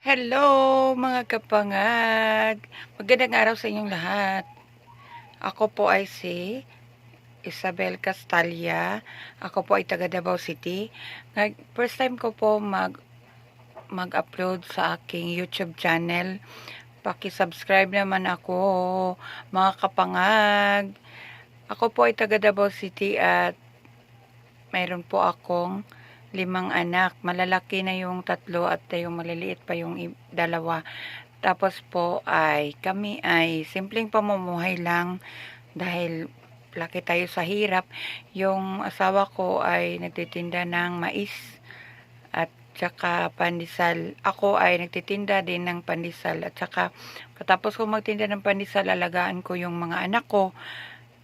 Hello mga kapangag! Magandang araw sa inyong lahat. Ako po ay si Isabel Castalla. Ako po ay taga Davao City. First time ko po mag-upload sa aking YouTube channel. Paki-subscribe naman ako, mga kapangag. Ako po ay taga Davao City at mayroon po akong 5 anak. Malalaki na yung 3 at yung maliliit pa yung 2. Tapos po ay kami ay simpleng pamumuhay lang dahil laki tayo sa hirap. Yung asawa ko ay nagtitinda ng mais at saka pandesal. Ako ay nagtitinda din ng pandesal at saka katapos ko magtinda ng pandesal, alagaan ko yung mga anak ko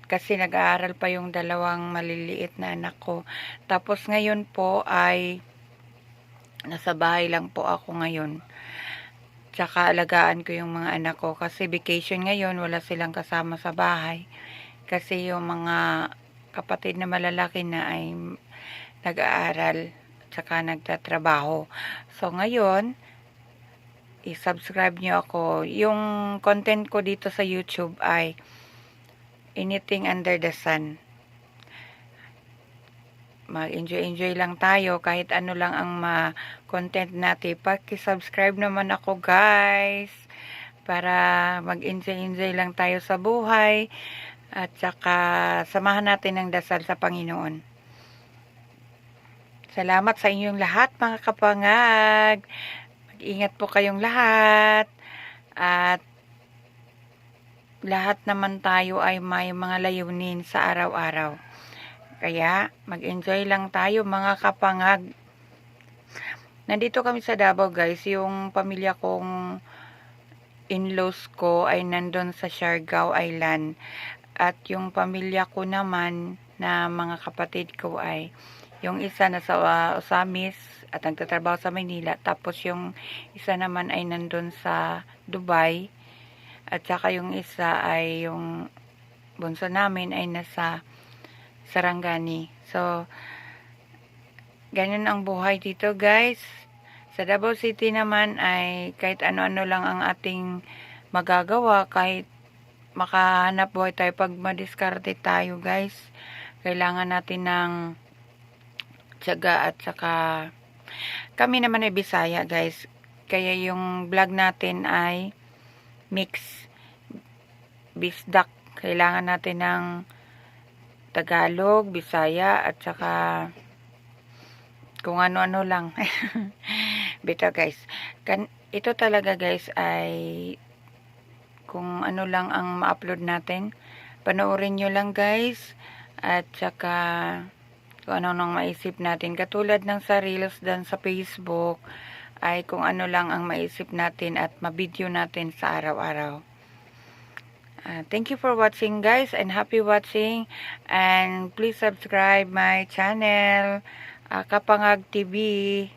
kasi nag-aaral pa yung 2 maliliit na anak ko. Tapos ngayon po ay nasa bahay lang po ako ngayon. Tsaka alagaan ko yung mga anak ko kasi vacation ngayon, wala silang kasama sa bahay. Kasi yung mga kapatid na malalaki na ay nag-aaral tsaka nagtatrabaho. So ngayon, i-subscribe nyo ako. Yung content ko dito sa YouTube ay anything under the sun. Mag-enjoy lang tayo kahit ano lang ang ma-content natin. Paki-subscribe naman ako, guys, para mag-enjoy lang tayo sa buhay at saka samahan natin ng dasal sa Panginoon. Salamat sa inyong lahat, mga kapangag. Mag-ingat po kayong lahat at lahat naman tayo ay may mga layunin sa araw-araw. Kaya mag-enjoy lang tayo, mga kapangag. Nandito kami sa Davao, guys. Yung pamilya kong in-laws ko ay nandun sa Siargao Island. At yung pamilya ko naman na mga kapatid ko ay yung isa nasa Osamis at nagtatrabaho sa Maynila. Tapos yung isa naman ay nandun sa Dubai. At saka yung isa ay yung bunso namin ay nasa Sarangani. So, ganyan ang buhay dito, guys. Sa Davao City naman ay kahit ano-ano lang ang ating magagawa, kahit makahanap buhay tayo pag madiskarte tayo, guys. Kailangan natin ng tiyaga at saka kami naman ay Bisaya, guys. Kaya yung vlog natin ay mix bisdak. Kailangan natin ng Tagalog, Bisaya, at saka kung ano-ano lang. Bito, guys. Ito talaga, guys, ay kung ano lang ang ma-upload natin. Panoorin nyo lang, guys. At saka kung ano nang maisip natin. Katulad ng sa Reels dan sa Facebook, ay kung ano lang ang maisip natin at mabideo natin sa araw-araw. Thank you for watching, guys, and happy watching, and please subscribe my channel, Kapangag TV.